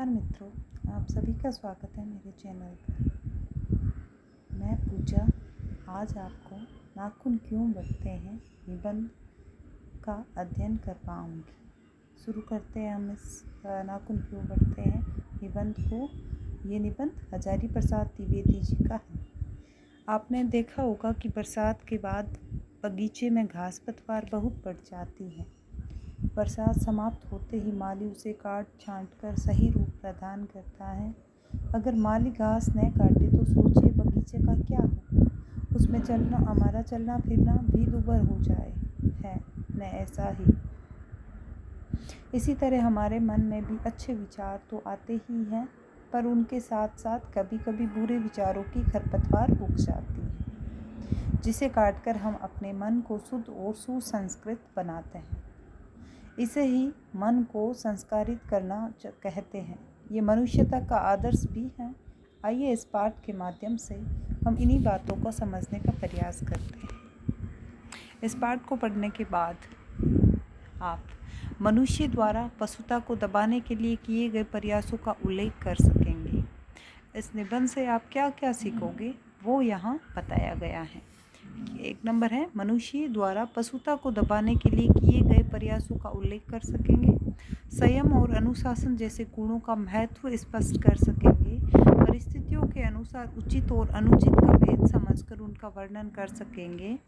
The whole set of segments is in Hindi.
नमस्कार मित्रों, आप सभी का स्वागत है मेरे चैनल पर। मैं पूजा आज आपको नाखून क्यों बढ़ते हैं निबंध का अध्ययन कर पाऊँगी। शुरू करते हैं हम इस नाखून क्यों बढ़ते हैं निबंध को। ये निबंध हजारी प्रसाद द्विवेदी जी का है। आपने देखा होगा कि बरसात के बाद बगीचे में घास पतवार बहुत बढ़ जाती है। बरसात समाप्त होते ही माली उसे काट छांट कर सही रूप प्रदान करता है। अगर माली घास न काटे तो सोचिए बगीचे का क्या हो। उसमें हमारा चलना फिरना भी दुभर हो जाए है न ऐसा ही। इसी तरह हमारे मन में भी अच्छे विचार तो आते ही हैं, पर उनके साथ साथ कभी कभी बुरे विचारों की खरपतवार उग जाती है, जिसे काटकर हम अपने मन को शुद्ध और सुसंस्कृत बनाते हैं। इसे ही मन को संस्कारित करना कहते हैं। ये मनुष्यता का आदर्श भी है। आइए इस पाठ के माध्यम से हम इन्हीं बातों को समझने का प्रयास करते हैं। इस पाठ को पढ़ने के बाद आप मनुष्य द्वारा पशुता को दबाने के लिए किए गए प्रयासों का उल्लेख कर सकेंगे। इस निबंध से आप क्या क्या सीखोगे वो यहाँ बताया गया है। एक नंबर है, मनुष्य द्वारा पशुता को दबाने के लिए किए गए प्रयासों का उल्लेख कर सकेंगे। संयम और अनुशासन जैसे गुणों का महत्व स्पष्ट कर सकेंगे। परिस्थितियों के अनुसार उचित और अनुचित का भेद समझकर उनका वर्णन कर सकेंगे।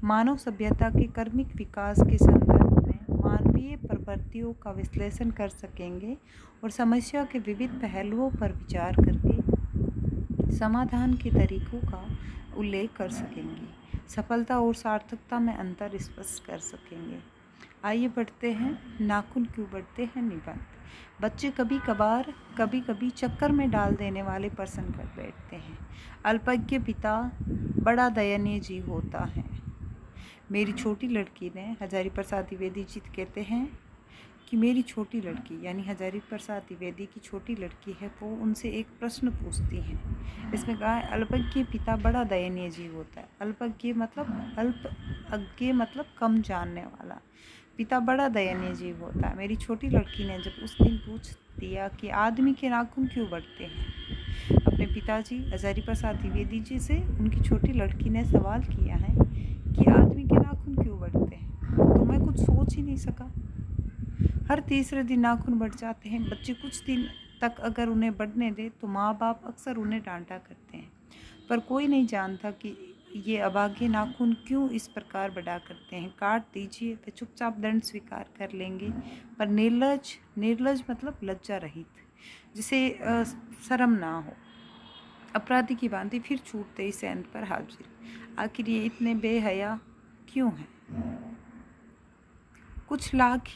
मानव सभ्यता के कर्मिक विकास के संदर्भ में मानवीय प्रवृत्तियों का विश्लेषण कर सकेंगे और समस्या के विविध पहलुओं पर विचार करके समाधान के तरीकों का उल्लेख कर सकेंगे। सफलता और सार्थकता में अंतर स्पष्ट कर सकेंगे। आइए बढ़ते हैं, नाखून क्यों बढ़ते हैं निबंध। बच्चे कभी कभी चक्कर में डाल देने वाले प्रश्न कर बैठते हैं। अल्पज्ञ पिता बड़ा दयनीय जीव होता है। मेरी छोटी लड़की ने, हजारी प्रसाद द्विवेदी जी कहते हैं कि मेरी छोटी लड़की यानी हजारी प्रसाद द्विवेदी की छोटी लड़की है, वो उनसे एक प्रश्न पूछती है। इसमें कहा है अल्पज्ञ पिता बड़ा दयनीय जीव होता है। अल्पज्ञ मतलब कम जानने वाला। पिता बड़ा दयनीय जीव होता है। मेरी छोटी लड़की ने जब उस दिन पूछ दिया कि आदमी के नाखून क्यों बढ़ते हैं, अपने पिताजी हजारी प्रसाद द्विवेदी जी से उनकी छोटी लड़की ने सवाल किया है कि आदमी के नाखून क्यों बढ़ते हैं, तो मैं कुछ सोच ही नहीं सका। हर तीसरे दिन नाखून बढ़ जाते हैं। बच्चे कुछ दिन तक अगर उन्हें बढ़ने दे तो माँ बाप अक्सर उन्हें डांटा करते हैं, पर कोई नहीं जानता कि ये अभागे नाखून क्यों इस प्रकार बढ़ा करते हैं। काट दीजिए, वे चुपचाप दंड स्वीकार कर लेंगे। पर निर्लज मतलब लज्जा रहित, जिसे शर्म ना हो, अपराधी की भांति फिर छूटते ही सैन पर हाजिर। आखिर ये इतने बेहया क्यों हैं? कुछ लाख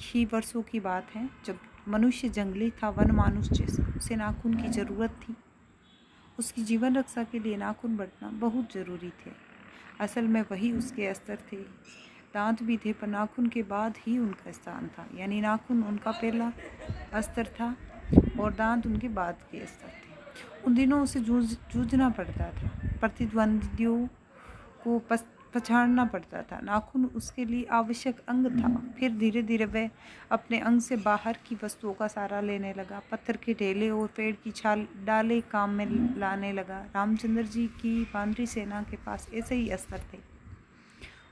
ही वर्षों की बात है, जब मनुष्य जंगली था, वन मानुष जैसा। उसे नाखून की ज़रूरत थी। उसकी जीवन रक्षा के लिए नाखून बढ़ना बहुत ज़रूरी थे। असल में वही उसके अस्त्र थे। दांत भी थे, पर नाखून के बाद ही उनका स्थान था। यानी नाखून उनका पहला अस्त्र था और दांत उनके बाद के अस्त्र थे। उन दिनों उसे जूझना पड़ता था, प्रतिद्वंदियों को पछाड़ना पड़ता था। नाखून उसके लिए आवश्यक अंग था। फिर धीरे धीरे वह अपने अंग से बाहर की वस्तुओं का सहारा लेने लगा। पत्थर के ढेले और पेड़ की छाल डाले काम में लाने लगा। रामचंद्र जी की बांदरी सेना के पास ऐसे ही अस्त्र थे।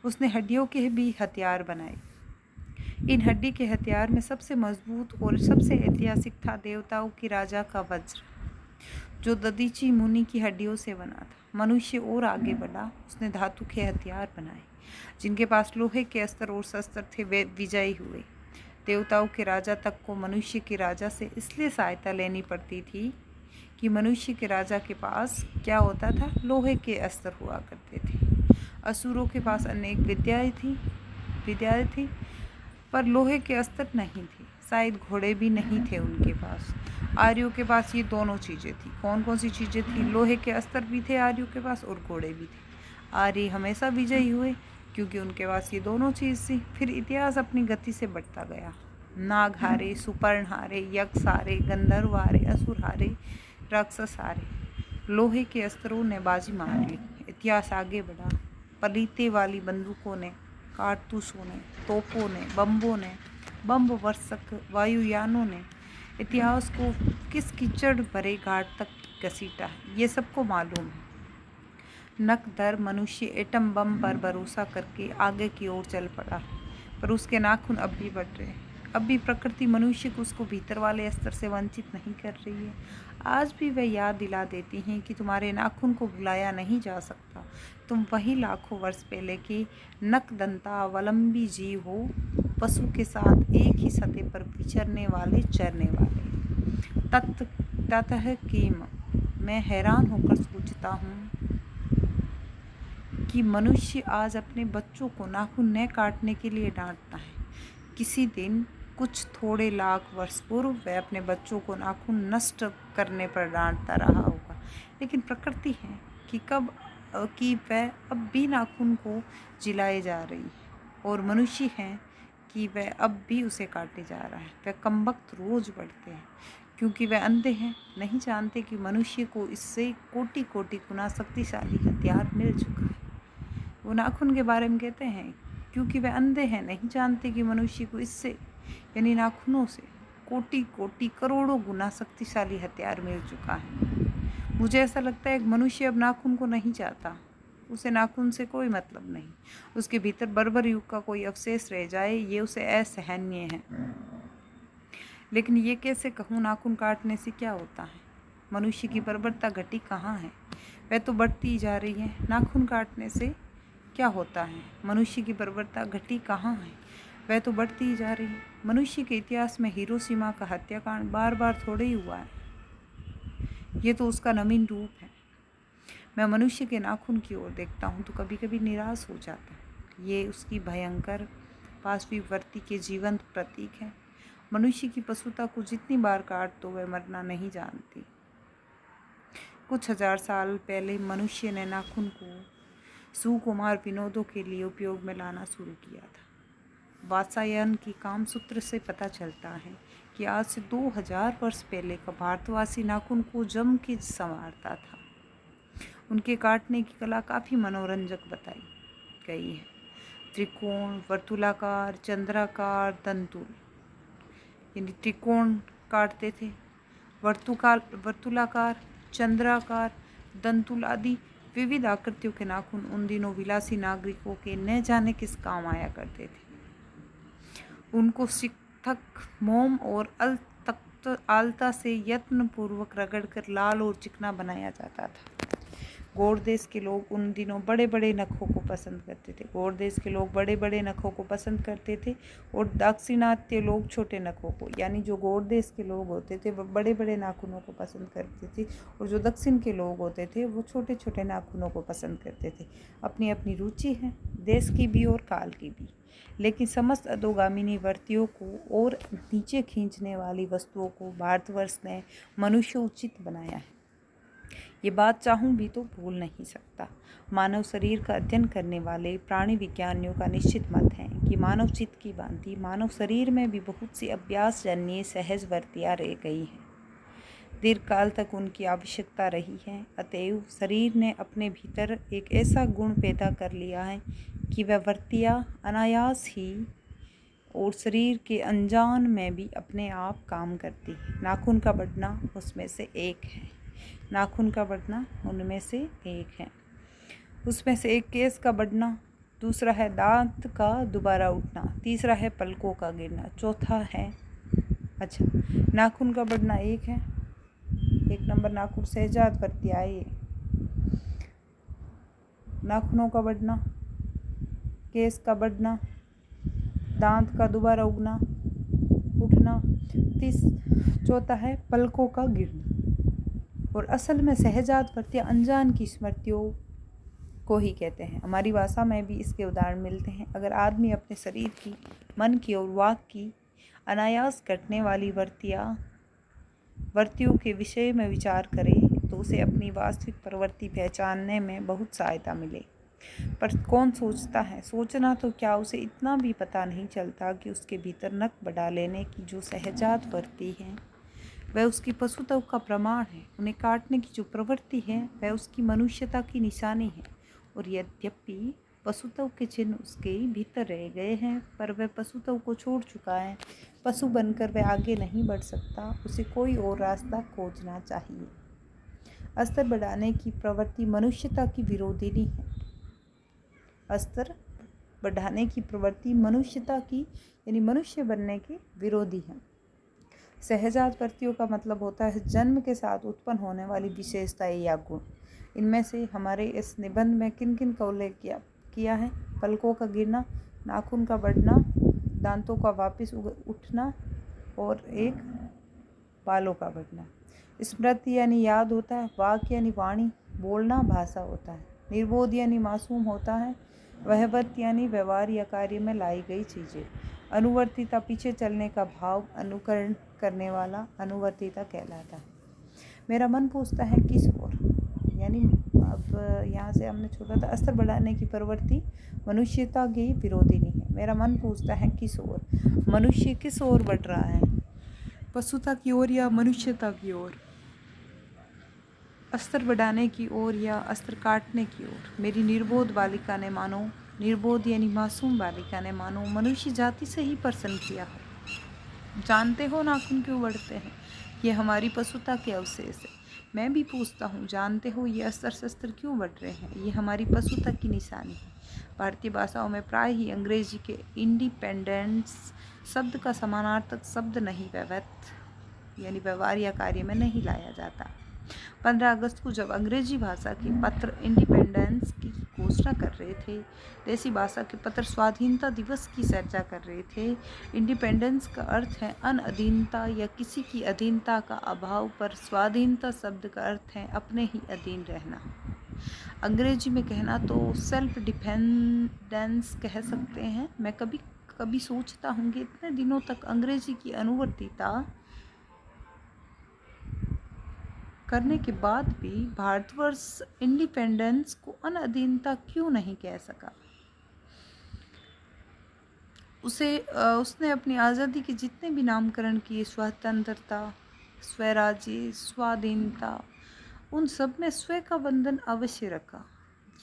उसने हड्डियों के भी हथियार बनाए। इन हड्डी के हथियार में सबसे मजबूत और सबसे ऐतिहासिक था देवताओं के राजा का वज्र, जो ददीची मुनि की हड्डियों से बना था। मनुष्य और आगे बढ़ा। उसने धातु के हथियार बनाए। जिनके पास लोहे के अस्त्र और शस्त्र थे वे विजयी हुए। देवताओं के राजा तक को मनुष्य के राजा से इसलिए सहायता लेनी पड़ती थी कि मनुष्य के राजा के पास क्या होता था, लोहे के अस्त्र हुआ करते थे। असुरों के पास अनेक विद्याएं थी, पर लोहे के अस्त्र नहीं थे। शायद घोड़े भी नहीं थे उनके पास। आर्यों के पास ये दोनों चीज़ें थी। कौन कौन सी चीज़ें थी? लोहे के अस्त्र भी थे आर्यों के पास और घोड़े भी थे। आर्य हमेशा विजयी हुए क्योंकि उनके पास ये दोनों चीज़ थी। फिर इतिहास अपनी गति से बढ़ता गया। नाग हारे, सुपर्ण हारे, यक्ष हारे, गंधर्व हारे, असुर हारे, राक्षस हारे। लोहे के अस्त्रों ने बाजी मार ली। इतिहास आगे बढ़ा। पलीते वाली बंदूकों ने, कारतूसों ने, तोपों ने, बम्बों ने, बम्ब वर्षक वायुयानों ने इतिहास को किस कीचड़ भरे घाट तक घसीटा है, ये सबको मालूम है। नक दर मनुष्य एटम बम पर भरोसा करके आगे की ओर चल पड़ा है, पर उसके नाखून अब भी बढ़ रहे हैं। अब भी प्रकृति मनुष्य को उसको भीतर वाले स्तर से वंचित नहीं कर रही है। आज भी वह याद दिला देती हैं कि तुम्हारे नाखून को भुलाया नहीं जा सकता। तुम वही लाखों वर्ष पहले के नकदंतावलंबी जीव हो, पशु के साथ एक ही सतह पर विचरने वाले, चरने वाले। ततः किम, मैं हैरान होकर सोचता हूँ कि मनुष्य आज अपने बच्चों को नाखून न काटने के लिए डांटता है। किसी दिन कुछ थोड़े लाख वर्ष पूर्व वह अपने बच्चों को नाखून नष्ट करने पर डांटता रहा होगा, लेकिन प्रकृति है कि वह अब भी नाखून को जिलाए जा रही है, और मनुष्य है कि वह अब भी उसे काटे जा रहा है। वह कमबख्त रोज बढ़ते हैं क्योंकि वह अंधे हैं, नहीं जानते कि मनुष्य को इससे कोटि कोटि गुना शक्तिशाली हथियार मिल चुका है। वो नाखून के बारे में कहते हैं क्योंकि वह अंधे हैं, नहीं जानते कि मनुष्य को इससे यानी नाखूनों से कोटि कोटि करोड़ों गुना शक्तिशाली हथियार मिल चुका है। मुझे ऐसा लगता है कि मनुष्य अब नाखून को नहीं चाहता, उसे नाखून से कोई मतलब नहीं। उसके भीतर बर्बर युग का कोई अवशेष रह जाए, ये उसे असहनीय है। लेकिन ये कैसे कहूँ, नाखून काटने से क्या होता है? मनुष्य की बर्बरता घटी कहाँ है? वह तो बढ़ती जा रही है। नाखून काटने से क्या होता है? मनुष्य की बर्बरता घटी कहाँ है? वह तो बढ़ती ही जा रही है। मनुष्य के इतिहास में हिरोशिमा का हत्याकांड बार बार थोड़े ही हुआ है, ये तो उसका नवीन रूप है। मैं मनुष्य के नाखून की ओर देखता हूँ तो कभी कभी निराश हो जाता है। ये उसकी भयंकर पार्श्ववर्ती के जीवंत प्रतीक है। मनुष्य की पशुता को जितनी बार काट तो वह मरना नहीं जानती। कुछ हजार साल पहले मनुष्य ने नाखून को सुकुमार विनोदों के लिए उपयोग में लाना शुरू किया था। वात्सायन की कामसूत्र से पता चलता है कि आज से 2000 वर्ष पहले का भारतवासी नाखून को जम के संवारता था। उनके काटने की कला काफ़ी मनोरंजक बताई गई है। त्रिकोण, वर्तुलाकार, चंद्राकार, दंतुल, यानी त्रिकोण काटते थे, वर्तुलाकार, चंद्राकार, दंतुल आदि विविध आकृतियों के नाखून उन दिनों विलासी नागरिकों के न जाने किस काम आया करते थे। उनको सिकथक, मोम और आलता से यत्नपूर्वक रगड़कर लाल और चिकना बनाया जाता था। गौड़ देश के लोग उन दिनों बड़े बड़े नखों को पसंद करते थे। गौड़ देश के लोग बड़े बड़े नखों को पसंद करते थे और दाक्षिणात्य लोग छोटे नखों को, यानी जो गौड़ देश के लोग होते थे वो बड़े बड़े नाखूनों को पसंद करते थे, और जो दक्षिण के लोग होते थे वो छोटे छोटे नाखूनों को पसंद करते थे। अपनी अपनी रुचि है, देश की भी और काल की भी। लेकिन समस्त अधोगामिनी वृत्तियों को और नीचे खींचने वाली वस्तुओं को भारतवर्ष ने मनुष्य उचित बनाया है। ये बात चाहूँ भी तो भूल नहीं सकता। मानव शरीर का अध्ययन करने वाले प्राणी विज्ञानियों का निश्चित मत है कि मानव चित्त की भांति मानव शरीर में भी बहुत सी अभ्यासजन्य सहज वृत्तियाँ रह गई हैं। दीर्घकाल तक उनकी आवश्यकता रही है। अतएव शरीर ने अपने भीतर एक ऐसा गुण पैदा कर लिया है कि वह वृत्तियाँ अनायास ही और शरीर के अनजान में भी अपने आप काम करती है। नाखून का बढ़ना उसमें से एक है। नाखून का बढ़ना उनमें से एक है। उसमें से एक केस का बढ़ना, दूसरा है दांत का दोबारा उठना, तीसरा है पलकों का गिरना, चौथा है नाखून का बढ़ना एक है। एक नंबर नाखून सहजात वृत्ति आए। नाखूनों का बढ़ना, केस का बढ़ना, दांत का दोबारा उठना, चौथा है पलकों का गिरना। और असल में सहजात वृत्तियाँ अनजान की स्मृतियों को ही कहते हैं। हमारी भाषा में भी इसके उदाहरण मिलते हैं। अगर आदमी अपने शरीर की, मन की और वाक की अनायास घटने वाली वृत्तियों के विषय में विचार करे तो उसे अपनी वास्तविक प्रवृत्ति पहचानने में बहुत सहायता मिले। पर कौन सोचता है? सोचना तो क्या, उसे इतना भी पता नहीं चलता कि उसके भीतर नख बढ़ा लेने की जो सहजात वृत्ति है वह उसकी पशुता का प्रमाण है। उन्हें काटने की जो प्रवृत्ति है वह उसकी मनुष्यता की निशानी है। और यद्यपि पशुत्व के चिन्ह उसके भीतर रह गए हैं, पर वह पशुत्व को छोड़ चुका है। पशु बनकर वह आगे नहीं बढ़ सकता, उसे कोई और रास्ता खोजना चाहिए। स्तर बढ़ाने की प्रवृत्ति मनुष्यता की विरोधिनी है। स्तर बढ़ाने की प्रवृत्ति मनुष्यता की यानी मनुष्य बनने के विरोधी है। सहजात प्रवृत्तियों का मतलब होता है जन्म के साथ उत्पन्न होने वाली विशेषताएं या गुण। इनमें से हमारे इस निबंध में किन किन का उल्लेख किया है? पलकों का गिरना, नाखून का बढ़ना, दांतों का वापस उठना और एक बालों का बढ़ना। स्मृति यानी याद होता है, वाक्य यानी वाणी, बोलना भाषा होता है, निर्बोध यानी मासूम होता है, वहवत यानी व्यवहार या कार्य में लाई गई चीज़ें, अनुवर्तिता पीछे चलने का भाव, अनुकरण करने वाला अनुवर्तिता कहलाता है। मेरा मन पूछता है किस ओर, यानी अब यहाँ से हमने छोड़ा था स्तर बढ़ाने की प्रवृत्ति मनुष्यता की विरोधिनी है। मेरा मन पूछता है किस ओर, मनुष्य किस ओर बढ़ रहा है, पशुता की ओर या मनुष्यता की ओर, अस्तर बढ़ाने की ओर या अस्तर काटने की ओर। मेरी निर्बोध बालिका ने मानो, निर्बोध यानी मासूम बालिका ने मानो मनुष्य जाति से ही प्रसन्न किया हो। जानते हो नाखून क्यों बढ़ते हैं? ये हमारी पशुता के अवशेष है। मैं भी पूछता हूँ, जानते हो ये अस्तर शस्त्र क्यों बढ़ रहे हैं? ये हमारी पशुता की निशानी है। भारतीय भाषाओं में प्राय ही अंग्रेजी के इंडिपेंडेंस शब्द का समानार्थक शब्द नहीं व्यवत यानी व्यवहार या कार्य में नहीं लाया जाता। 15 अगस्त को जब अंग्रेजी भाषा के पत्र इंडिपेंडेंस की घोषणा कर रहे थे, देसी भाषा के पत्र स्वाधीनता दिवस की चर्चा कर रहे थे। इंडिपेंडेंस का अर्थ है अनअधीनता या किसी की अधीनता का अभाव, पर स्वाधीनता शब्द का अर्थ है अपने ही अधीन रहना। अंग्रेजी में कहना तो सेल्फ डिपेंडेंस कह सकते हैं। मैं कभी कभी सोचता हूँ कि इतने दिनों तक अंग्रेजी की अनुवर्तिता करने के बाद भी भारतवर्ष इंडिपेंडेंस को अनअधीनता क्यों नहीं कह सका? उसने अपनी आज़ादी के जितने भी नामकरण किए, स्वतंत्रता, स्वराज्य, स्वाधीनता, उन सब में स्व का बंधन अवश्य रखा।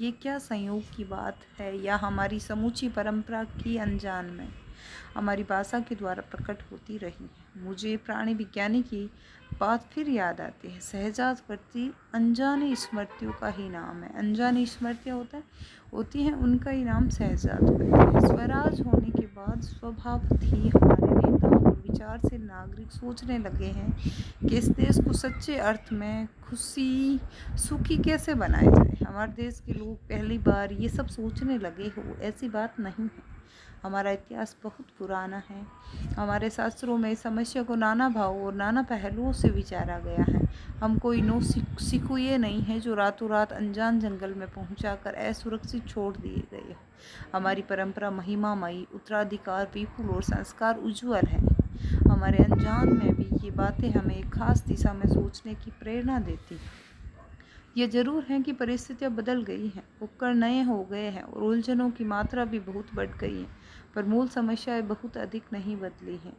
ये क्या संयोग की बात है, या हमारी समूची परंपरा की अनजान में हमारी भाषा के द्वारा प्रकट होती रही। मुझे प्राणी विज्ञानी की बात फिर याद आती है। सहजात प्रति अनजानी स्मृतियों का ही नाम है। अनजानी स्मृतियाँ होती हैं, उनका ही नाम सहजात प्रति है। स्वराज होने के बाद स्वभाव थी हमारे नेता और विचार से नागरिक सोचने लगे हैं कि इस देश को सच्चे अर्थ में खुशी सुखी कैसे बनाया जाए। हमारे देश के लोग पहली बार ये सब सोचने लगे हो, ऐसी बात नहीं है। हमारा इतिहास बहुत पुराना है। हमारे शास्त्रों में इस समस्या को नाना भावों और नाना पहलुओं से विचारा गया है। हम कोई सिकुए नहीं है जो रातों रात अनजान जंगल में पहुंचाकर असुरक्षित छोड़ दिए गए। हमारी परंपरा महिमामयी, उत्तराधिकार विपुल और संस्कार उज्ज्वल है। हमारे अनजान में भी ये बातें हमें एक खास दिशा में सोचने की प्रेरणा देती हैं। यह जरूर है कि परिस्थितियां बदल गई हैं, उपकरण नए हो गए हैं और उलझनों की मात्रा भी बहुत बढ़ गई है, पर मूल समस्याएं बहुत अधिक नहीं बदली हैं।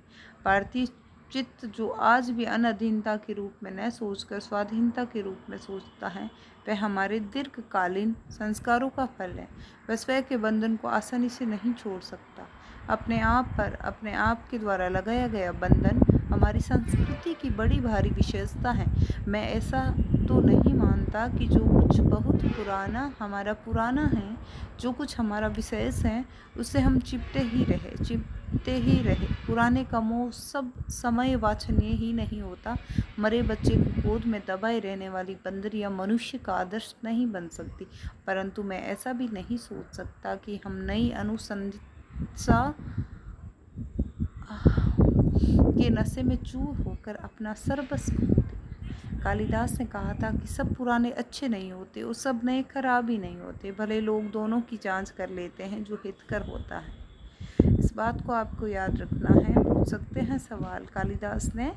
भारतीय चित्त जो आज भी अनअधीनता के रूप में न सोचकर स्वाधीनता के रूप में सोचता है, वह हमारे दीर्घकालीन संस्कारों का फल है। वह स्वयं के बंधन को आसानी से नहीं छोड़ सकता। अपने आप पर अपने आप के द्वारा लगाया गया बंधन हमारी संस्कृति की बड़ी भारी विशेषता है। मैं ऐसा तो नहीं मानता कि जो कुछ बहुत पुराना हमारा पुराना है, जो कुछ हमारा विशेष है, उससे हम चिपटे ही रहे। पुराने का मोह सब समय वांछनीय ही नहीं होता। मरे बच्चे को गोद में दबाए रहने वाली बंदर या मनुष्य का आदर्श नहीं बन सकती। परंतु मैं ऐसा भी नहीं सोच सकता कि हम नई अनुसंधित्सा के नशे में चूर होकर अपना सर्वस्व खो दें। कालिदास ने कहा था कि सब पुराने अच्छे नहीं होते और सब नए खराब ही नहीं होते। भले लोग दोनों की जांच कर लेते हैं जो हितकर होता है। इस बात को आपको याद रखना है। पूछ सकते हैं सवाल, कालिदास ने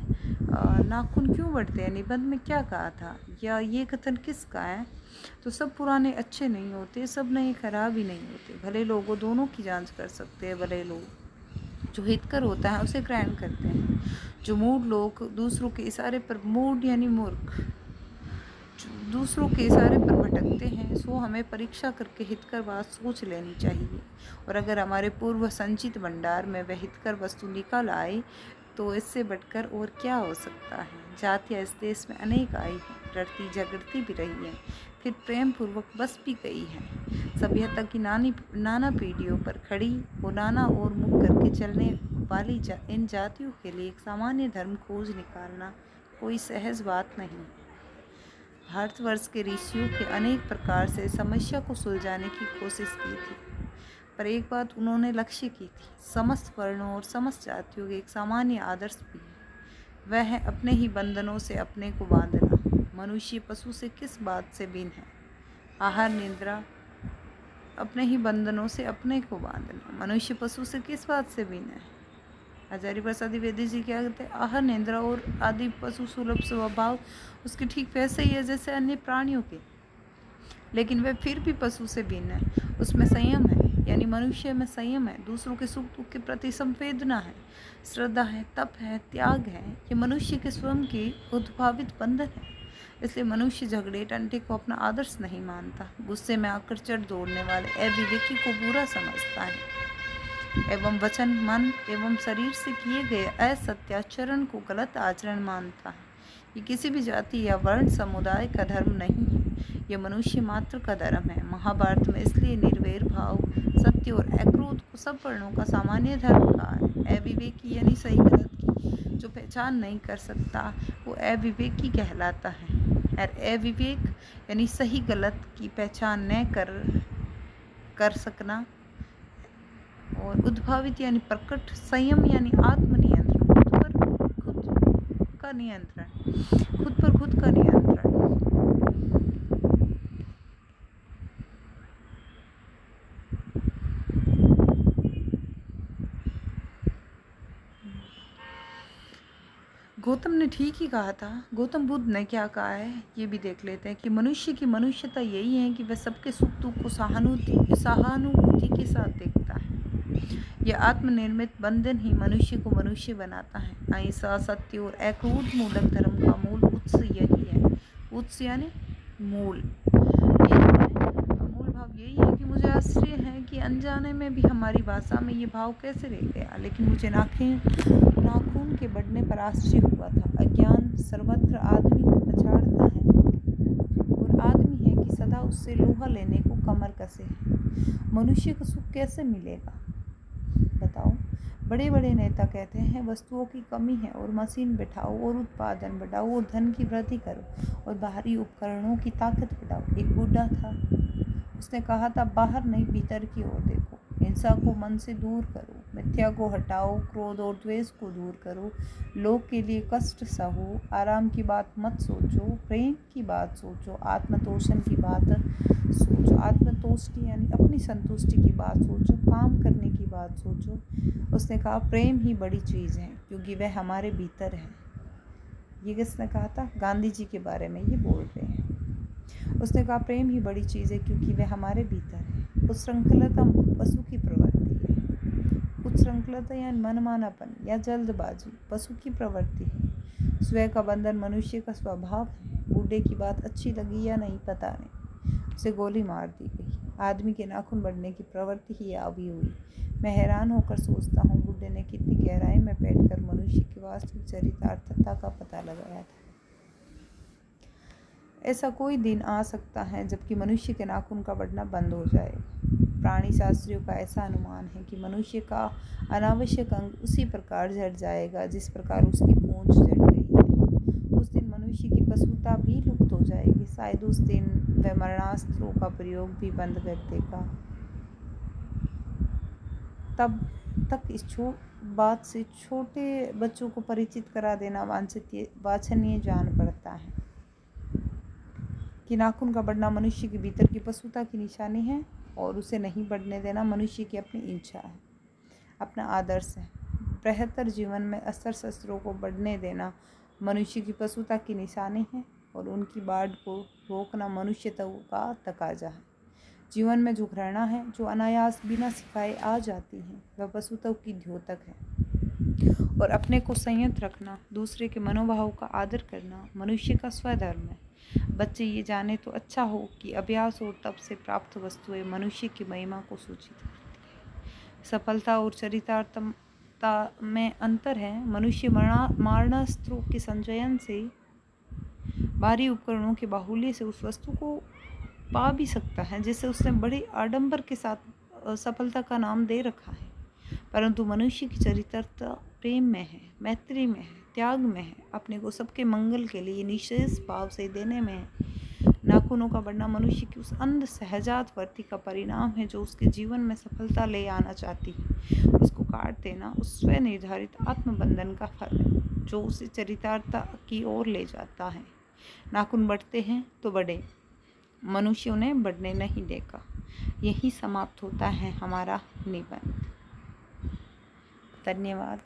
नाखून क्यों बढ़ते हैं निबंध में क्या कहा था, या ये कथन किसका है? तो सब पुराने अच्छे नहीं होते, सब नए खराब ही नहीं होते। भले लोगों दोनों की जांच कर सकते हैं। भले लोग जो हितकर होता है उसे ग्रहण करते हैं। जो मूढ़ लोग दूसरों के इशारे पर मूढ़ यानी मूर्ख दूसरों के इशारे पर भटकते हैं, सो हमें परीक्षा करके हितकर बात सोच लेनी चाहिए। और अगर हमारे पूर्व संचित भंडार में वह हितकर वस्तु निकल आए तो इससे बढ़कर और क्या हो सकता है। जातियाँ इस देश में अनेक आई हैं, लड़ती झगड़ती भी रही हैं, फिर प्रेम पूर्वक बस भी गई हैं। सभ्यता की नाना पीढ़ियों पर खड़ी वो नाना और मुख करके चलने वाली इन जातियों के लिए एक सामान्य धर्म खोज निकालना कोई सहज बात नहीं है। भारतवर्ष के ऋषियों के अनेक प्रकार से समस्या को सुलझाने की कोशिश की थी, पर एक बात उन्होंने लक्ष्य की थी, समस्त वर्णों और समस्त जातियों के एक सामान्य आदर्श भी है, वह है अपने ही बंधनों से अपने को बांधना। मनुष्य पशु से किस बात से भिन्न है? आहार निद्रा। अपने ही बंधनों से अपने को बांधना। मनुष्य पशु से किस बात से भिन्न है? आचार्य प्रसाद द्विवेदी जी क्या कहते हैं? आहार निद्रा और आदि पशु सुलभ स्वभाव उसके ठीक वैसे ही है जैसे अन्य प्राणियों के, लेकिन वह फिर भी पशु से भिन्न है। उसमें संयम है, यानी मनुष्य में संयम है, दूसरों के सुख दुख के प्रति संवेदना है, श्रद्धा है, तप है, त्याग है। ये मनुष्य के स्वयं के उद्भावित बंधन है। इसलिए मनुष्य झगड़े टंटे को अपना आदर्श नहीं मानता, गुस्से में आकर चढ़ दौड़ने वाले अविवेकी को बुरा समझता है एवं वचन, मन एवं शरीर से किए गए असत्याचरण को गलत आचरण मानता है। ये किसी भी जाति या वर्ण समुदाय का धर्म नहीं है, यह मनुष्य मात्र का धर्म है। महाभारत में इसलिए निर्वैर भाव, सत्य और अक्रोध को सब वर्णों का सामान्य धर्म कहा है। अविवेकी यानी सही गलत की जो पहचान नहीं कर सकता वो अविवेकी कहलाता है, और अविवेक यानी सही गलत की पहचान न कर सकना, और उद्भावित यानी प्रकट, संयम यानी आत्मनियंत्रण, खुद का नियंत्रण, खुद का नियंत्रण। गौतम ने ठीक ही कहा था। गौतम बुद्ध ने क्या कहा है ये भी देख लेते हैं कि मनुष्य की मनुष्यता यही है कि वह सबके सुख दुख को सहानुभूति के साथ देखता है। यह आत्मनिर्मित बंधन ही मनुष्य को मनुष्य बनाता है। अहिंसा, सत्य और अक्रोध मूलक धर्म का मूल उत्स यही है। उत्स यानी मूल भाव यही है कि मुझे आश्चर्य है कि अनजाने में भी हमारी भाषा में ये भाव कैसे रह गया, लेकिन मुझे नाखून के बढ़ने पर आश्चर्य हुआ था। अज्ञान सर्वत्र आदमी को पछाड़ता है और आदमी है कि सदा उससे लोहा लेने को कमर कसे है। मनुष्य को सुख कैसे मिलेगा बताओ? बड़े बड़े नेता कहते हैं वस्तुओं की कमी है और मशीन बैठाओ और उत्पादन बढ़ाओ और धन की वृद्धि करो और बाहरी उपकरणों की ताकत बढ़ाओ। एक बूढ़ा था, उसने कहा था बाहर नहीं भीतर की ओर देखो, हिंसा को मन से दूर करो, मिथ्या को हटाओ, क्रोध और द्वेष को दूर करो, लोग के लिए कष्ट सहो, आराम की बात मत सोचो, प्रेम की बात सोचो, आत्मतोषण की बात सोचो, आत्मतोष्टि यानी अपनी संतुष्टि की बात सोचो, काम करने की बात सोचो। उसने कहा प्रेम ही बड़ी चीज़ है क्योंकि वह हमारे भीतर है। ये किसने कहा था? गांधी जी के बारे में ये बोल रहे हैं। उसने कहा प्रेम ही बड़ी चीज़ है क्योंकि वह हमारे भीतर है। उत्सृंखलता पशु की प्रवृत्ति है। उत्सृंखलता या मनमानापन या जल्दबाजी पशु की प्रवृत्ति है। स्वयं का बंधन मनुष्य का स्वभाव है। बूढ़े की बात अच्छी लगी या नहीं पता नहीं, उसे गोली मार दी गई। आदमी के नाखून बढ़ने की प्रवृत्ति ही अभी हुई। मैं हैरान होकर सोचता हूँ बूढ़े ने कितनी गहराई में बैठकर मनुष्य की वास्तविक चरितार्थता का पता लगाया था। ऐसा कोई दिन आ सकता है जबकि मनुष्य के नाखून का बढ़ना बंद हो जाएगा। प्राणी शास्त्रियों का ऐसा अनुमान है कि मनुष्य का अनावश्यक अंग उसी प्रकार झड़ जाएगा जिस प्रकार उसकी पूंछ झड़ गई है। उस दिन मनुष्य की पशुता भी लुप्त हो जाएगी। शायद उस दिन वह मरणास्त्रों का प्रयोग भी बंद कर देगा। तब तक इस बात से छोटे बच्चों को परिचित करा देना वांछनीय जान पड़ता है कि नाखून का बढ़ना मनुष्य के भीतर की पशुता की निशानी है और उसे नहीं बढ़ने देना मनुष्य की अपनी इच्छा है, अपना आदर्श है। बेहतर जीवन में अस्त्र शस्त्रों को बढ़ने देना मनुष्य की पशुता की निशानी है और उनकी बाढ़ को रोकना मनुष्यता का तकाजा है। जीवन में जो घृणा है, जो अनायास बिना सिखाए आ जाती है, वह पशुता की द्योतक है। और अपने को संयत रखना, दूसरे के मनोभाव का आदर करना मनुष्य का स्वधर्म है। बच्चे ये जाने तो अच्छा हो कि अभ्यास और तप से प्राप्त वस्तुएं मनुष्य की महिमा को सूचित करती है। सफलता और चरितार्थता में अंतर है। मनुष्य मारणास्त्रों के संचयन से, भारी उपकरणों के बाहुल्य से उस वस्तु को पा भी सकता है जिसे उसने बड़े आडंबर के साथ सफलता का नाम दे रखा है, परंतु मनुष्य की चरित्रता प्रेम में है, मैत्री में है, त्याग में है, अपने को सबके मंगल के लिए निःशेष भाव से देने में है। नाखूनों का बढ़ना मनुष्य की उस अंध सहजात वृत्ति का परिणाम है जो उसके जीवन में सफलता ले आना चाहती है। उसको काट देना उस स्व निर्धारित आत्मबंधन का फल है जो उसे चरितार्थता की ओर ले जाता है। नाखून बढ़ते हैं तो बढ़े, मनुष्य उन्हें बढ़ने नहीं देगा। यही समाप्त होता है हमारा निबंध। धन्यवाद।